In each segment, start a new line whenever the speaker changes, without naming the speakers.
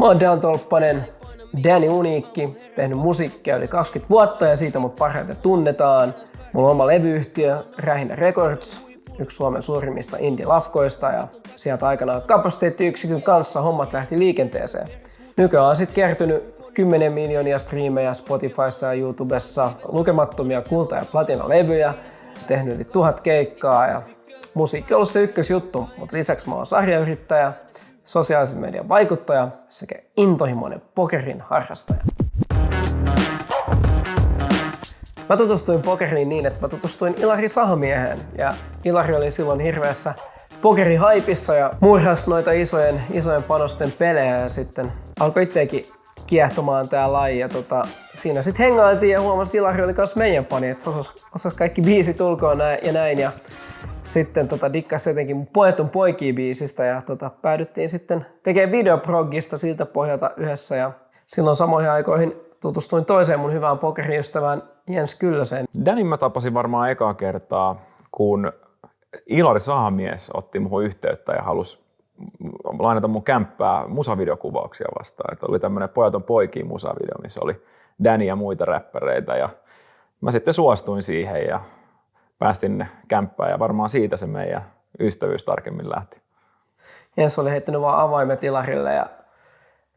Mä oon Dan Tolppanen, Danny Uniikki, tehnyt musiikkia yli 20 vuotta ja siitä mut parhaiten tunnetaan. Mulla on oma levyyhtiö, Rähinä Records, yksi Suomen suurimmista indie-lafkoista ja sieltä aikanaan kapasiteettiyksikön kanssa hommat lähti liikenteeseen. Nykyään on sit kertynyt 10 miljoonia striimejä Spotifyssa ja YouTubessa, lukemattomia kulta- ja platinalevyjä, tehnyt yli 1000 keikkaa ja musiikki on ollut se ykkösjuttu, mutta lisäksi mä oon sarjayrittäjä, sosiaalisen median vaikuttaja sekä intohimoinen pokerin harrastaja. Mä tutustuin pokeriin niin, että mä tutustuin Ilari Sahamieheen ja Ilari oli silloin hirveässä pokerihaipissa ja murhasi noita isojen panosten pelejä ja sitten alkoi itsekin kiehtomaan tää laji ja siinä sitten hengailtiin ja huomasin, että Ilari oli kans meidän fani, että osasi kaikki biisit ulkoa ja näin ja sitten dikkasi jotenkin mun Pojat on poikia -biisistä ja päädyttiin sitten tekemään videoproggista siltä pohjalta yhdessä ja silloin samoihin aikoihin tutustuin toiseen mun hyvään pokeriystävään Jens Kyllöseen.
Danin mä tapasin varmaan ekaa kertaa, kun Ilari Sahamies otti muhun yhteyttä ja halusi lainata mun kämppää musavideokuvauksia vastaan. Että oli tämmönen Pojat on poikia -musavideo, missä oli Dani ja muita räppäreitä ja mä sitten suostuin siihen ja päästin kämppään ja varmaan siitä se meidän ystävyys tarkemmin lähti. Jens
oli heittänyt vaan avaimet Ilarille ja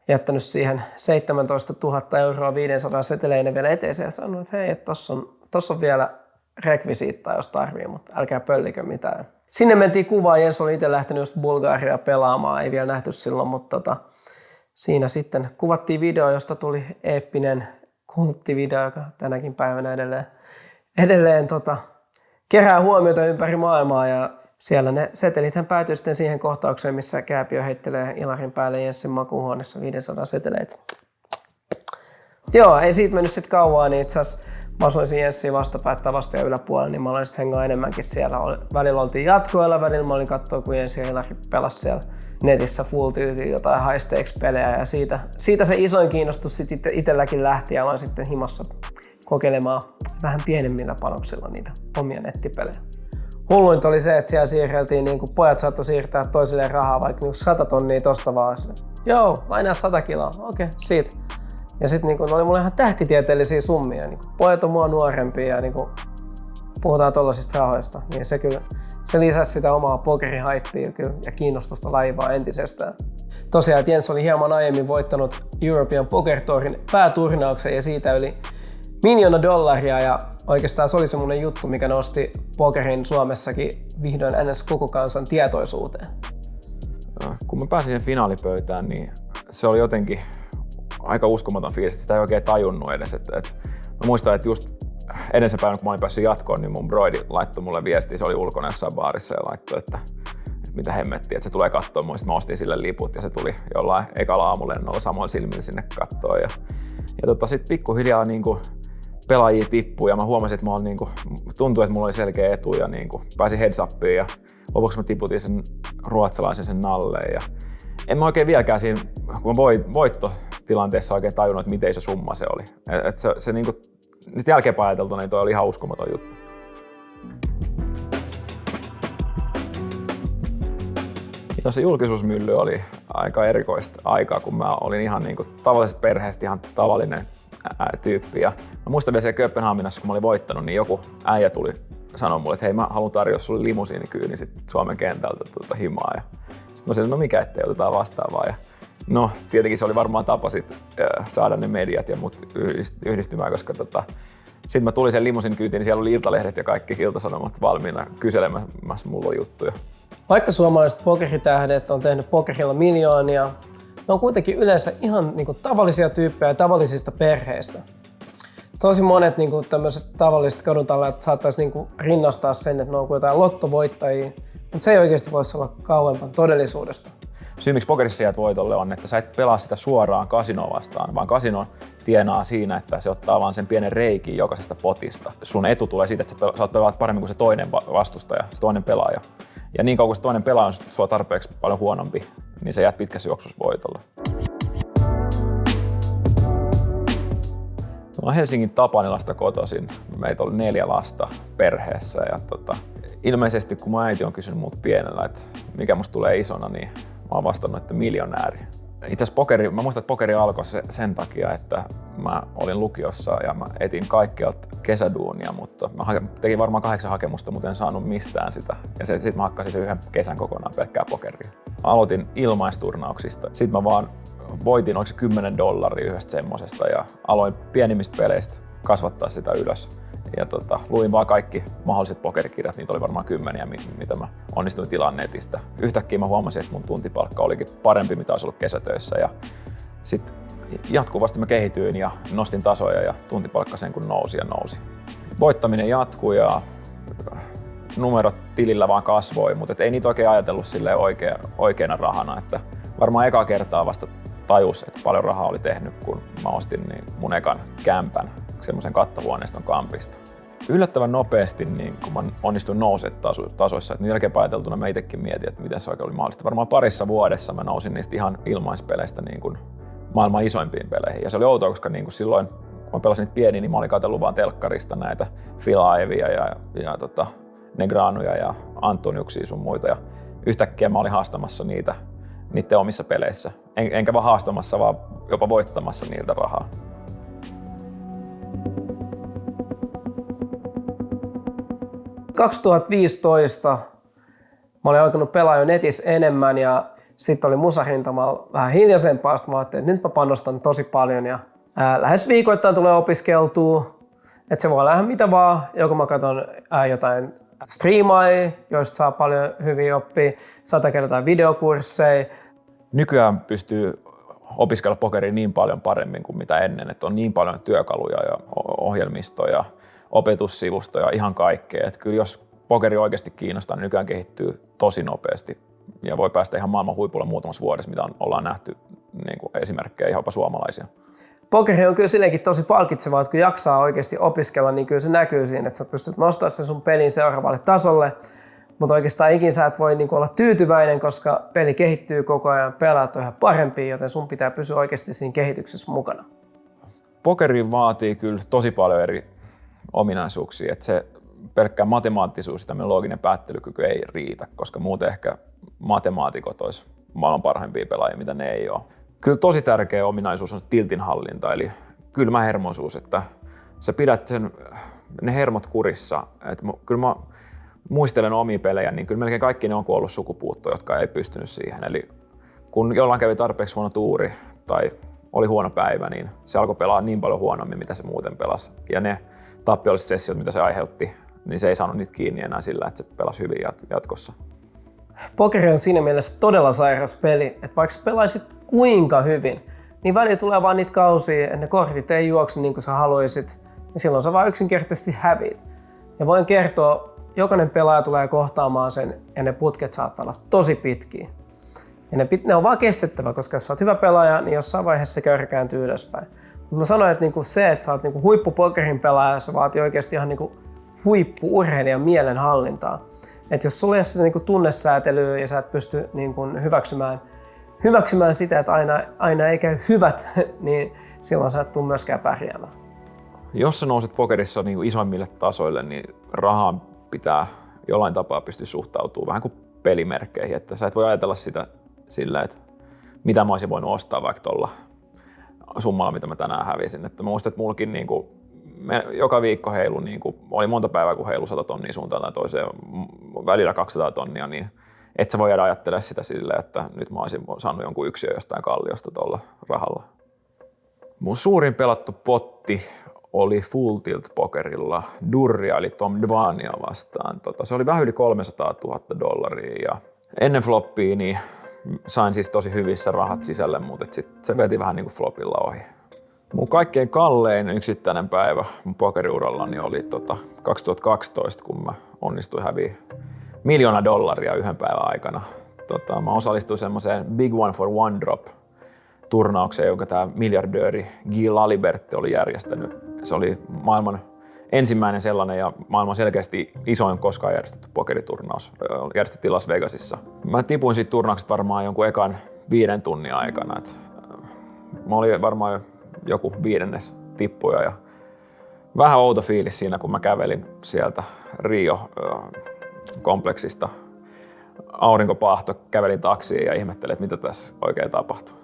jättänyt siihen 17 000 euroa 500 seteleinen vielä eteeseen ja sanonut, että hei, tossa on vielä rekvisiittaa, jos tarvii, mutta älkää pöllikö mitään. Sinne mentiin kuvaan, Jens oli itse lähtenyt just Bulgariaan pelaamaan, ei vielä nähty silloin, mutta siinä sitten kuvattiin video, josta tuli eeppinen kulttivideo, joka tänäkin päivänä edelleen kerää huomiota ympäri maailmaa ja siellä ne setelithän päätyi sitten siihen kohtaukseen, missä Kääpiö heittelee Ilarin päälle Jenssin makuuhuoneessa 500 seteleitä. Joo, ei siitä mennyt sitten kauan, niin itse asiassa mä asuisin Jenssiin vastapäätä vasta ja yläpuolella, niin mä olin sitten hengaa enemmänkin siellä. Välillä oltiin jatkoilla, välillä mä olin katsoa, kun Jenssi ja Ilari pelasi siellä netissä full tyytiin jotain high stakes pelejä ja siitä se isoin kiinnostus sitten itselläkin lähti ja aloin sitten himassa kokeilemaan vähän pienemmillä panoksilla niitä omia nettipelejä. Hulluinta oli se, että siellä siirreltiin, niin kuin pojat saattoi siirtää toisille rahaa vaikka niin 100 tonnia tosta vaan. Joo, lainaa 100 kiloa, okei, siitä. Ja sitten niin oli mulle ihan tähtitieteellisiä summia. Niin pojat on mua nuorempia ja niin puhutaan tollasista rahoista. Niin se lisäsi sitä omaa pokerihaippia ja kiinnostusta laivaa entisestään. Tosiaan, että Jens oli hieman aiemmin voittanut European Poker Tourin pääturnauksen ja siitä yli $1 miljoonaa ja oikeastaan se oli semmoinen juttu, mikä nosti pokerin Suomessakin vihdoin ns. Koko kansan tietoisuuteen.
Kun mä pääsin siihen finaalipöytään, niin se oli jotenkin aika uskomaton fiilis, että sitä ei oikein tajunnut edes. Mä muistan, että just edellisen päivänä, kun mä olin päässyt jatkoon, niin mun broidi laittoi mulle viestiä, se oli ulkona jossain baarissa ja laittoi, että mitä hemmettiä, että se tulee katsoa mua. Sitten mä ostin sille liput ja se tuli jollain ekalla aamulennolla samoin silmin sinne kattoon. Ja sitten pikkuhiljaa niinku pelaajia tippui ja mä huomasin, että tuntui, että mulla oli selkeä etu ja pääsin heads upiin ja lopuksi mä tiputin sen ruotsalaisen sen nalleen. Ja en mä oikein vieläkään siinä, kun mä voittotilanteessa oikein tajunnut, että miten iso summa se oli. Se nyt jälkeenpäin ajateltuna niin toi oli ihan uskomaton juttu. Ja se julkisuusmylly oli aika erikoista aikaa, kun mä olin ihan tavallisesta perheestä ihan tavallinen tyyppi. Ja mä muistan vielä siellä Kööpenhaminassa, kun mä olin voittanut, niin joku äijä tuli sanoa mulle, että hei, mä haluan tarjota sulle limusiinikyyni sit Suomen kentältä himaa. Ja sitten mä sanoin, no mikä ettei, otetaan vastaavaa. Ja no tietenkin se oli varmaan tapa saada ne mediat ja mut yhdistymään, koska sitten mä tulin sen limusiinikyytiin, niin siellä oli Iltalehdet ja kaikki Ilta-Sanomat valmiina kyselemässä mulla juttuja. Vaikka
suomalaiset pokeritähdet on tehnyt pokerilla miljoonia, ne on kuitenkin yleensä ihan tavallisia tyyppejä tavallisista perheistä. Tosi monet tämmöiset tavalliset kaduntalleet saattaisi rinnastaa sen, että ne on kuin jotain lottovoittajia, mutta se ei oikeasti voisi olla kauempana todellisuudesta.
Syy miksi pokerissa jäät voitolle on, että sä et pelaa sitä suoraan kasinoa vastaan, vaan kasino tienaa siinä, että se ottaa vaan sen pienen reikin jokaisesta potista. Sun etu tulee siitä, että sä pelaat paremmin kuin se toinen vastustaja, se toinen pelaaja. Ja niin kauan kuin se toinen pelaaja on sua tarpeeksi paljon huonompi, niin sä jäät pitkässä juoksussa voitolle. Mä olen Helsingin Tapanilasta kotoisin. Meitä oli 4 lasta perheessä ja ilmeisesti kun mun äiti on kysynyt mut pienellä, että mikä musta tulee isona, niin mä oon vastannut, että miljonääri. Itse asiassa mä muistan, että pokeri alkoi sen takia, että mä olin lukiossa ja mä etin kaikkialta kesäduunia, mutta mä tekin varmaan 8 hakemusta, mutta en saanut mistään sitä. Ja sitten mä hakkasin sen yhden kesän kokonaan pelkkää pokeria. Aloitin ilmaisturnauksista. Sitten mä vaan voitin, oliko se $10 yhdestä semmosesta ja aloin pienimmistä peleistä kasvattaa sitä ylös. Ja luin vaan kaikki mahdolliset pokerikirjat, niitä oli varmaan 10, mitä mä onnistuin tilaan netistä. Yhtäkkiä mä huomasin, että mun tuntipalkka olikin parempi, mitä olisi ollut kesätöissä. Ja sitten jatkuvasti mä kehityin ja nostin tasoja ja tuntipalkka sen kun nousi ja nousi. Voittaminen jatkui ja numerot tilillä vaan kasvoi, mutta ei niitä oikein ajatellut silleen oikeana rahana. Että varmaan eka kertaa vasta tajus, että paljon rahaa oli tehnyt, kun mä ostin mun ekan kämpän, semmoisen kattohuoneiston kampista. Yllättävän nopeasti, niin kun mä onnistuin nousemaan tasoissa, että jälkeenpäin ajateltuna mä itsekin mietin, että miten se oikein oli mahdollista. Varmaan parissa vuodessa mä nousin niistä ihan ilmaispeleistä niin kuin maailman isoimpiin peleihin. Ja se oli outoa, koska niin kuin silloin, kun mä pelasin niitä pieniä, niin mä olin katsellut vaan telkkarista näitä Phil Iveyä ja Negranuja ja Antoniuksia sun muita. Ja yhtäkkiä mä olin haastamassa niiden omissa peleissä. Enkä vaan haastamassa, vaan jopa voittamassa niiltä rahaa.
– 2015 mä olin alkanut pelaa jo netissä enemmän ja sitten oli musarintamalla vähän hiljaisempaa. Sitten mä ajattelin, että nyt mä panostan tosi paljon ja lähes viikoittain tulee opiskeltua. Että se voi olla ihan mitä vaan. Joko mä katson jotain striimaajia, joista saa paljon hyviä oppia. Saatan käydä jotain videokursseja.
Nykyään pystyy opiskella pokeria niin paljon paremmin kuin mitä ennen. Että on niin paljon työkaluja ja ohjelmistoja, opetussivustoja, ihan kaikkea. Että kyllä jos pokeri oikeasti kiinnostaa, niin nykyään kehittyy tosi nopeasti ja voi päästä ihan maailman huipulle muutamassa vuodessa, mitä ollaan nähty niin kuin esimerkkejä, ihan jopa suomalaisia.
Pokeri on kyllä silleenkin tosi palkitsevaa, että kun jaksaa oikeasti opiskella, niin kyllä se näkyy siinä, että sä pystyt nostamaan sen sun pelin seuraavalle tasolle. Mutta oikeastaan ikin sä et voi olla tyytyväinen, koska peli kehittyy koko ajan, pelaat on ihan parempia, joten sun pitää pysyä oikeasti siinä kehityksessä mukana.
Pokeri vaatii kyllä tosi paljon eri ominaisuuksia, että se pelkkä matemaattisuus ja tämmöinen looginen päättelykyky ei riitä, koska muuten ehkä matemaatikot olisi maailman parhaimpia pelaajia, mitä ne ei ole. Kyllä tosi tärkeä ominaisuus on tiltinhallinta, eli kylmä hermoisuus, että sä pidät ne hermot kurissa. Kyllä mä muistelen omia pelejä, niin kyllä melkein kaikki ne on kuollut sukupuuttoon, jotka ei pystynyt siihen. Eli kun jollain kävi tarpeeksi huono tuuri tai oli huono päivä, niin se alkoi pelaa niin paljon huonommin, mitä se muuten pelasi. Ja ne tappiolliset sessiot, mitä se aiheutti, niin se ei saanut niitä kiinni enää sillä, että se pelasi hyvin jatkossa.
Pokeri on siinä mielessä todella sairas peli, että vaikka pelaisit kuinka hyvin, niin välillä tulee vaan niitä kausia, että ne kortit ei juokse niin kuin sä haluaisit, niin silloin sä vaan yksinkertaisesti häviit. Ja voin kertoa, jokainen pelaaja tulee kohtaamaan sen ja ne putket saattaa olla tosi pitkiä. Ja ne on vaan kestettävä, koska jos sä oot hyvä pelaaja, niin jossain vaiheessa se käyrä kääntyy ylöspäin. Mutta mä sanoin, että se, että sä oot huippupokerin pelaaja, se vaatii oikeasti ihan huippu-urheilijan mielenhallintaa. Että jos sulla ei ole sitä tunnesäätelyä ja sä et pysty hyväksymään sitä, että aina ei käy hyvät, niin silloin sä et tule myöskään pärjäämään.
Jos sä nouset pokerissa isoimmille tasoille, niin rahaan pitää jollain tapaa pystyä suhtautumaan vähän kuin pelimerkkeihin. Että sä et voi ajatella sitä sillä, että mitä mä olisin voinut ostaa vaikka tuolla summalla, mitä mä tänään hävisin. Että mä muistan, että mullakin joka viikko heilu, oli monta päivää, kun heilu 100 tonnia suuntaan tai toiseen, välillä 200 tonnia, niin et sä voi jäädä ajattelemaan sitä silleen, että nyt mä olisin saanut jonkun yksiön jostain kalliosta tuolla rahalla. Mun suurin pelattu potti oli Full Tilt Pokerilla Durria eli Tom Dvania vastaan. Se oli vähän yli $300,000 ja ennen floppia niin sain siis tosi hyvissä rahat sisälle, mutta se veti vähän niin kuin flopilla ohi. Mun kaikkein kallein yksittäinen päivä mun pokeriurallani oli 2012, kun mä onnistuin häviä $1 miljoona yhden päivän aikana. Mä osallistuin semmoiseen Big One for One Drop -turnaukseen, jonka tämä miljardööri Guy Laliberte oli järjestänyt. Se oli maailman ensimmäinen sellainen ja maailman selkeästi isoin koskaan järjestetty pokeriturnaus. Järjestettiin Las Vegasissa. Mä tipuin siitä turnauksesta varmaan jonkun ekan 5 tunnin aikana. Mä olin varmaan joku 5. tippuja ja vähän outo fiilis siinä, kun mä kävelin sieltä Rio-kompleksista. Aurinko paahto, kävelin taksiin ja ihmettelin, että mitä tässä oikein tapahtuu.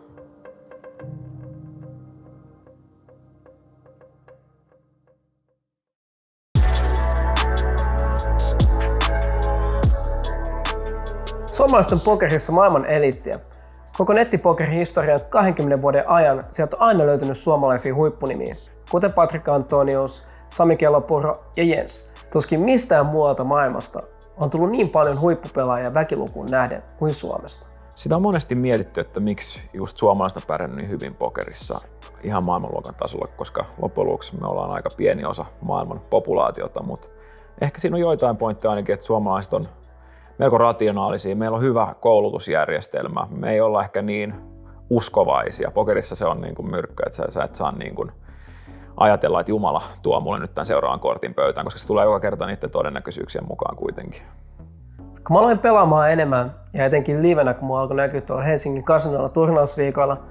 Suomalaisten pokerissa maailman eliittiä. Koko nettipokerin historian 20 vuoden ajan sieltä on aina löytynyt suomalaisia huippunimiä, kuten Patrik Antonius, Sami Kelopuro ja Jens. Tuskin mistään muualta maailmasta on tullut niin paljon huippupelaajia väkilukuun nähden kuin Suomesta.
Sitä on monesti mietitty, että miksi just suomalaiset on pärjännyt niin hyvin pokerissa ihan maailmanluokan tasolla, koska loppujen lopuksi me ollaan aika pieni osa maailman populaatiota, mutta ehkä siinä on joitain pointteja ainakin, että suomalaiset on melko rationaalisia, meillä on hyvä koulutusjärjestelmä, me ei olla ehkä niin uskovaisia. Pokerissa se on niin kuin myrkkä, että sä et saa niin kuin ajatella, että Jumala tuo mulle nyt tämän seuraavan kortin pöytään, koska se tulee joka kerta niiden todennäköisyyksien mukaan kuitenkin.
Kun mä aloin pelaamaan enemmän, ja etenkin livenä, kun mä alkoi näkyä tuolla Helsingin kasinoilla turnausviikoilla,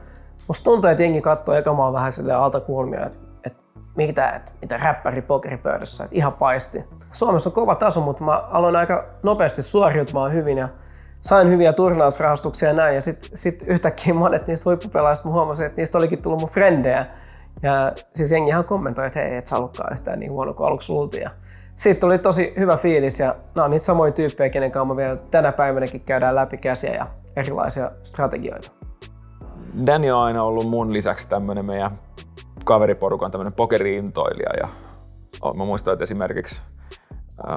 musta tuntuu, että jengi katsoo eka maan vähän silleen alta kulmia, että mitä räppäri pokeripöydässä, että ihan paisti. Suomessa on kova taso, mutta mä aloin aika nopeasti suoriutumaan hyvin ja sain hyviä turnausrahastuksia ja näin. Ja sit yhtäkkiä monet niistä huippupelaajista mä huomasin, että niistä olikin tullut mun frendejä. Ja siis jengi ihan kommentoi, että hei, et sä ollutkaan yhtään niin huono kuin aluksi luultiin. Ja siitä tuli tosi hyvä fiilis ja nämä on niitä samoja tyyppejä, kenen kanssa me vielä tänä päivänäkin käydään läpi käsiä ja erilaisia strategioita.
Danny on aina ollut mun lisäksi tämmönen meidän kaveriporukan tämmönen pokeri-intoilija. Ja mä muistan, että esimerkiksi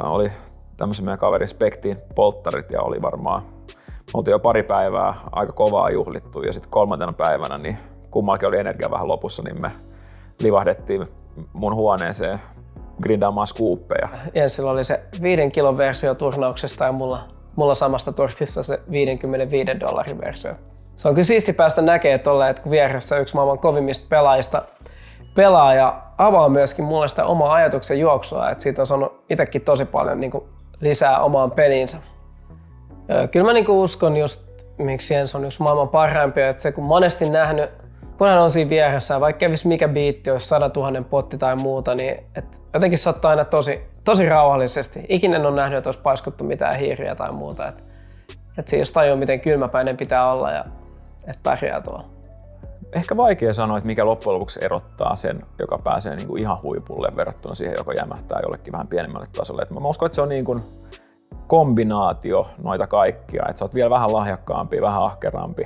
oli tämmöisen meidän kaverin Spektiin polttarit ja oli varmaan, me oltiin jo pari päivää aika kovaa juhlittu ja sitten 3. päivänä niin kummallakin oli energia vähän lopussa, niin me livahdettiin mun huoneeseen grindaamaan skuuppeja.
Jenssillä oli se 5 kilon versio turnauksesta ja mulla samasta tortissa se $55 versio. Se on kyllä siisti päästä näkemään tolleen, että kun vieressä yksi maailman kovimmista pelaajista pelaa ja avaa myöskin mulle sitä omaa ajatuksen juoksua, että siitä on saanut itsekin tosi paljon niin kuin lisää omaan peliinsä. Kyllä mä niin kuin uskon just, miksi Jens on yksi maailman parhaimpia, että se kun monesti nähnyt, kun hän on siinä vieressä, vaikka kävisi mikä biitti, olisi 100 000 potti tai muuta, niin et jotenkin se ottaa aina tosi rauhallisesti. Ikinä en ole nähnyt, että olisi paiskuttu mitään hiiriä tai muuta. Et siinä just tajuu, miten kylmäpäinen pitää olla ja että pärjää tuolla.
Ehkä vaikea sanoa, että mikä loppujen lopuksi erottaa sen, joka pääsee niin kuin ihan huipulle verrattuna siihen, joka jämähtää jollekin vähän pienemmälle tasolle. Et mä uskon, että se on niin kuin kombinaatio noita kaikkia. Että sä oot vielä vähän lahjakkaampi, vähän ahkerampi,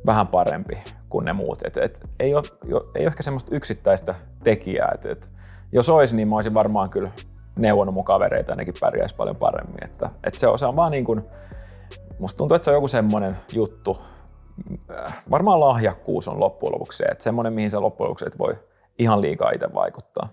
vähän parempi kuin ne muut. Ei ole ehkä semmoista yksittäistä tekijää. Jos olisi, niin mä olisin varmaan kyllä neuvonut mun kavereita ja nekin pärjäisi paljon paremmin. Se on vaan niin kuin, musta tuntuu, että se on joku semmoinen juttu. Varmaan lahjakkuus on loppujen lopuksi se, että semmoinen, mihin sä loppujen lopuksi et voi ihan liikaa itse vaikuttaa.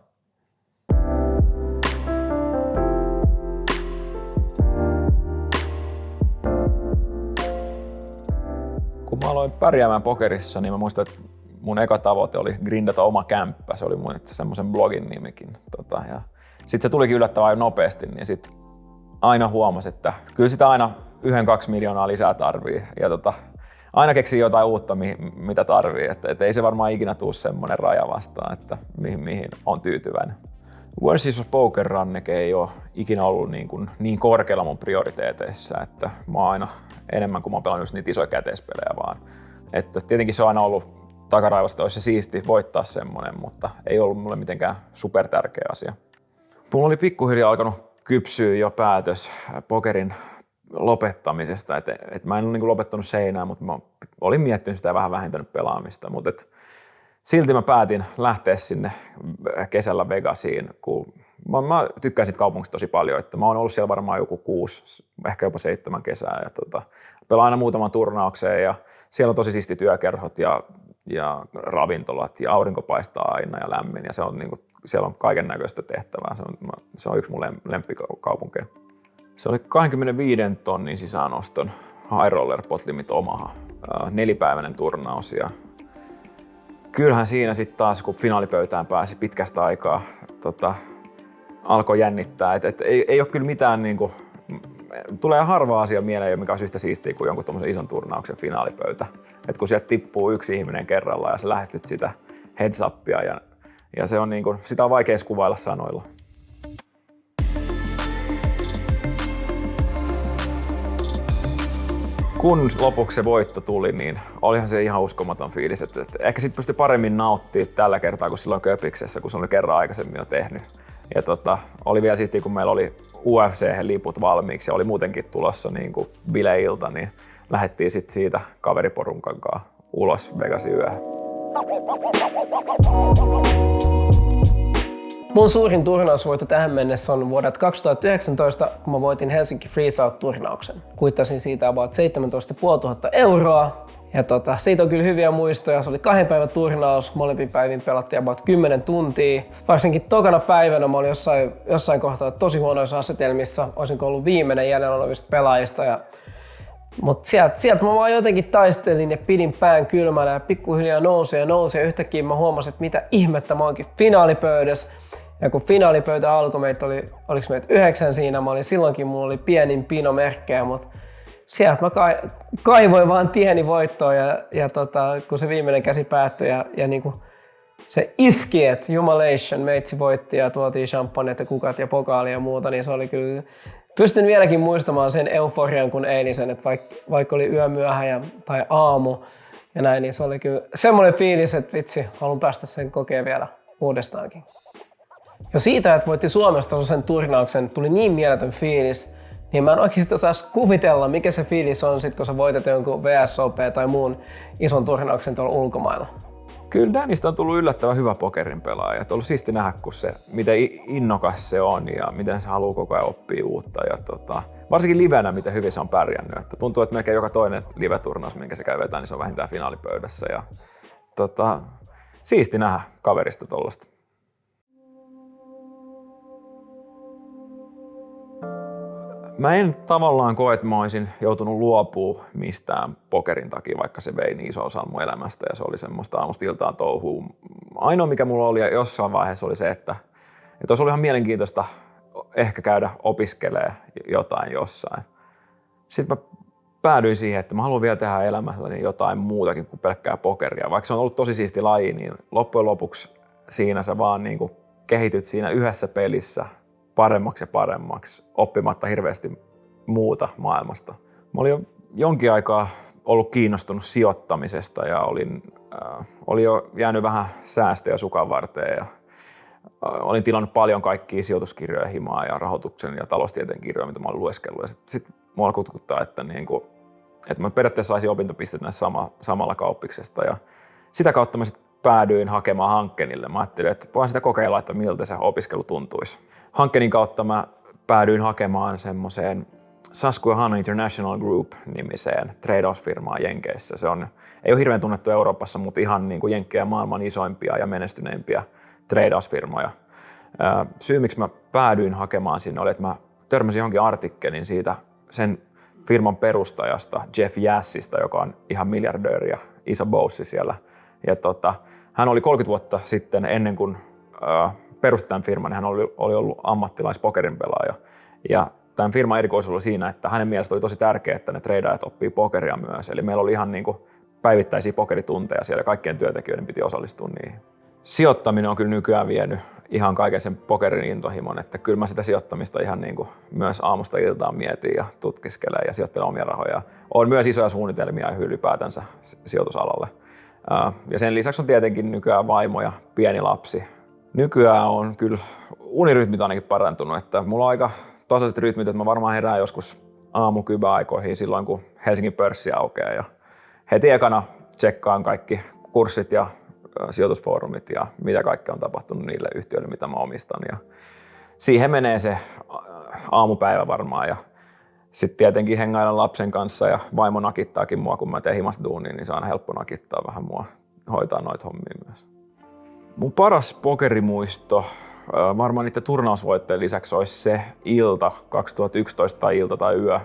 Kun mä aloin pärjäämään pokerissa, niin mä muistan, että mun eka tavoite oli grindata oma kämppä. Se oli mun itse semmoisen blogin nimikin. Sitten se tulikin yllättävän nopeasti, niin sit aina huomasi, että kyllä sitä aina 1-2 miljoonaa lisää tarvii. Ja aina keksii jotain uutta, mitä tarvii. Et ei se varmaan ikinä tule semmoinen raja vastaan, että mihin on tyytyväinen. World Series of Poker ranneke ei ole ikinä ollut niin korkealla mun prioriteeteissa, että mä oon aina enemmän kuin mä oon pelannut just niitä isoja käteispelejä vaan. Että tietenkin se on aina ollut takaraivosta, olisi se siisti voittaa semmoinen, mutta ei ollut mulle mitenkään super tärkeä asia. Mulla oli pikkuhiljaa alkanut kypsyä jo päätös pokerin lopettamisesta, että mä en ole niin lopettanut seinään, mutta mä olin miettinyt sitä ja vähän vähentänyt pelaamista, mutta silti mä päätin lähteä sinne kesällä Vegasiin, kun mä tykkään siitä kaupungista tosi paljon, että mä oon ollut siellä varmaan joku 6, ehkä jopa 7 kesää ja pelaan aina muutaman turnaukseen ja siellä on tosi siisti työkerhot ja ravintolat ja aurinko paistaa aina ja lämmin ja se on niinku, siellä on kaiken näköistä tehtävää, se on yksi mun lemppikaupunkeja. Se oli 25 tonnin sisäänoston High Roller Pot Limit Omaha, 4-päiväinen turnaus ja kyllähän siinä sitten taas kun finaalipöytään pääsi pitkästä aikaa alkoi jännittää, ei ole kyllä mitään niinku, tulee harva asia mieleen, mikä olisi yhtä siistiä kuin jonkun tommosen ison turnauksen finaalipöytä. Et kun sieltä tippuu yksi ihminen kerralla ja sä lähestyt sitä heads upia ja se on niinku, sitä on vaikea kuvailla sanoilla. Kun lopuksi se voitto tuli, niin olihan se ihan uskomaton fiilis. Että ehkä sitten pystyi paremmin nauttimaan tällä kertaa kuin silloin Köpiksessä, kun se oli kerran aikaisemmin jo tehnyt. Ja oli vielä siistiä, kun meillä oli UFC-liput valmiiksi ja oli muutenkin tulossa niin kuin bileilta, niin lähdettiin sitten siitä kaveriporunkan kanssa ulos Vegasin yöhön.
Mun suurin turnausvoitto tähän mennessä on vuodelta 2019, kun mä voitin Helsinki Freeze Out-turnauksen. Kuittasin siitä about 17 500 euroa. Ja siitä on kyllä hyviä muistoja. Se oli 2 päivän turnaus. Molempiin päiviin pelattiin about 10 tuntia. Varsinkin tokana päivänä mä olin jossain kohtaa tosi huonoissa asetelmissa. Olisinko ollut viimeinen jäljellä olevista pelaajista. Mutta sieltä mä vaan jotenkin taistelin ja pidin pään kylmänä ja pikkuhiljaa nousi ja yhtäkkiä mä huomasin, että mitä ihmettä mä oonkin finaalipöydässä. Ja kun finaalipöytä alkoi, oliko meitä 9 siinä, silloinkin mulla oli pienin pino merkkejä, mutta sieltä mä kaivoin vaan tieni voittoon ja kun se viimeinen käsi päättyi ja niinku se iski, että jumalation, meitsi voitti ja tuotiin champagnet ja kukat ja pokaali ja muuta, niin se oli kyllä. Pystyn vieläkin muistamaan sen euforian kuin eilisen, että vaikka oli yömyöhä tai aamu ja näin, niin se oli kyllä semmoinen fiilis, että vitsi, haluan päästä sen kokeen vielä uudestaankin. Jo siitä, että voitti Suomesta sen turnauksen, tuli niin mieletön fiilis, niin mä en oikeasti osaa kuvitella, mikä se fiilis on sit, kun sä voitat jonkun VSOP tai muun ison turnauksen tuolla ulkomailla.
Kyllä Danista on tullut yllättävän hyvä pokerin pelaaja. On ollut siisti nähdä, kun se, miten innokas se on ja miten se haluaa koko ajan oppia uutta. Ja varsinkin livenä, miten hyvin se on pärjännyt. Että tuntuu, että melkein joka toinen live-turnaus, minkä se käy vetää, niin se on vähintään finaalipöydässä. Ja, siisti nähdä kaverista tuollaista. Mä en tavallaan koe, että mä olisin joutunut luopumaan mistään pokerin takia, vaikka se vei niin iso osa mun elämästä ja se oli semmoista aamusta iltaan touhua. Ainoa mikä mulla oli jossain vaiheessa oli se, että olisi ollut ihan mielenkiintoista ehkä käydä opiskelemaan jotain jossain. Sitten mä päädyin siihen, että mä haluan vielä tehdä elämässäni jotain muutakin kuin pelkkää pokeria. Vaikka se on ollut tosi siisti laji, niin loppujen lopuksi siinä sä vaan niin kuin kehityt siinä yhdessä pelissä paremmaksi ja paremmaksi, oppimatta hirveästi muuta maailmasta. Mä olin jo jonkin aikaa ollut kiinnostunut sijoittamisesta ja olin jo jäänyt vähän säästöjä sukan varteen ja olin tilannut paljon kaikkia sijoituskirjoja, himaa ja rahoituksen ja taloustieteen kirjoja, mitä mä olin lueskellut. Ja sitten mua kutkuttaa, että mä periaatteessa saisin opintopisteet näistä samalla kauppiksesta. Ja sitä kautta mä sitten päädyin hakemaan Hankenille. Mä ajattelin, että voin sitä kokeilla, että miltä se opiskelu tuntuisi. Hankenin kautta mä päädyin hakemaan semmoiseen Susquehanna International Group-nimiseen tradehouse-firmaan Jenkeissä. Ei ole hirveän tunnettu Euroopassa, mutta ihan niin kuin Jenkkejä maailman isoimpia ja menestyneimpiä tradehouse-firmoja. Syy, miksi mä päädyin hakemaan sinne, oli, että mä törmäsin johonkin artikkelin siitä sen firman perustajasta, Jeff Yassista, joka on ihan miljardööri ja iso bossi siellä. Ja hän oli 30 vuotta sitten, ennen kuin perusti tämän firman, niin hän oli ollut ammattilaispokerin pelaaja. Ja tämän firman erikoisuus oli siinä, että hänen mielestä oli tosi tärkeää, että ne tradeajat oppii pokeria myös. Eli meillä oli ihan niin kuin päivittäisiä pokeritunteja siellä, kaikkien työntekijöiden piti osallistua niihin. Sijoittaminen on kyllä nykyään vienyt ihan kaiken sen pokerin intohimon, että kyllä mä sitä sijoittamista ihan niin kuin myös aamusta iltaan mietin ja tutkiskelen ja sijoittelen omia rahoja. On myös isoja suunnitelmia ylipäätänsä sijoitusalalle. Ja sen lisäksi on tietenkin nykyään vaimo ja pieni lapsi. Nykyään on kyllä unirytmit ainakin parantunut, että mulla on aika tasaiset rytmit, että mä varmaan herään joskus aamukypäaikoihin silloin, kun Helsingin pörssi aukeaa ja heti ekana tsekkaan kaikki kurssit ja sijoitusfoorumit ja mitä kaikkea on tapahtunut niille yhtiöille, mitä mä omistan. Ja siihen menee se aamupäivä varmaan ja sitten tietenkin hengailla lapsen kanssa ja vaimo nakittaakin mua, kun mä teen himasta duunia, niin se on aina helppo nakittaa vähän mua, hoitaa noita hommia myös. Mun paras pokerimuisto varmaan niiden turnausvoitteen lisäksi olisi se ilta, 2011 tai ilta tai yö,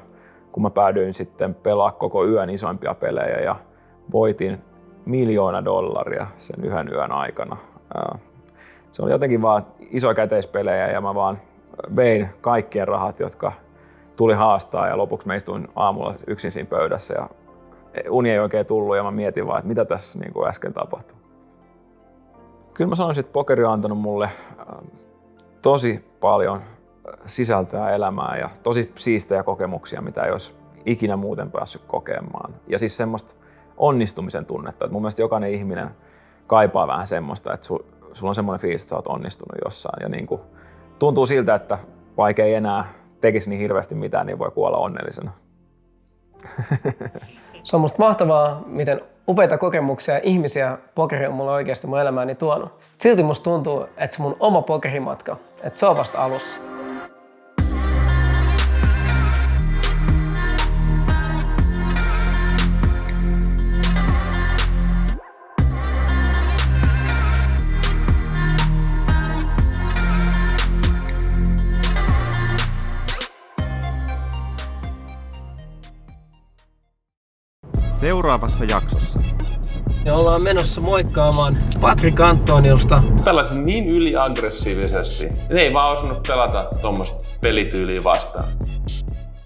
kun mä päädyin sitten pelaa koko yön isoimpia pelejä ja voitin $1 miljoona sen yhden yön aikana. Se oli jotenkin vaan isoja käteispelejä ja mä vaan vein kaikkien rahat, jotka tuli haastaa ja lopuksi mä istuin aamulla yksin siinä pöydässä ja uni ei oikein tullut ja mä mietin vaan, että mitä tässä niin kuin äsken tapahtui. Kyllä mä sanoisin, että pokeri on antanut mulle tosi paljon sisältöä elämään ja tosi siistejä kokemuksia, mitä ei olisi ikinä muuten päässyt kokemaan. Ja siis semmoista onnistumisen tunnetta, että mun mielestä jokainen ihminen kaipaa vähän semmoista, että sulla on semmoinen fiilis, että sä oot onnistunut jossain. Ja niin kuin tuntuu siltä, että vaikka ei enää tekisi niin hirveästi mitään, niin voi kuolla onnellisena.
Se on musta mahtavaa, miten upeita kokemuksia ja ihmisiä pokeri on mulle oikeasti mun elämääni tuonut. Silti musta tuntuu, että se mun oma pokerimatka, että se on vasta alussa.
Seuraavassa jaksossa.
Ja ollaan menossa moikkaamaan Patrick Antonilta.
Pelasin niin yliaggressiivisesti. Ne ei vaan osannut pelata tuommoista pelityyliä vastaan.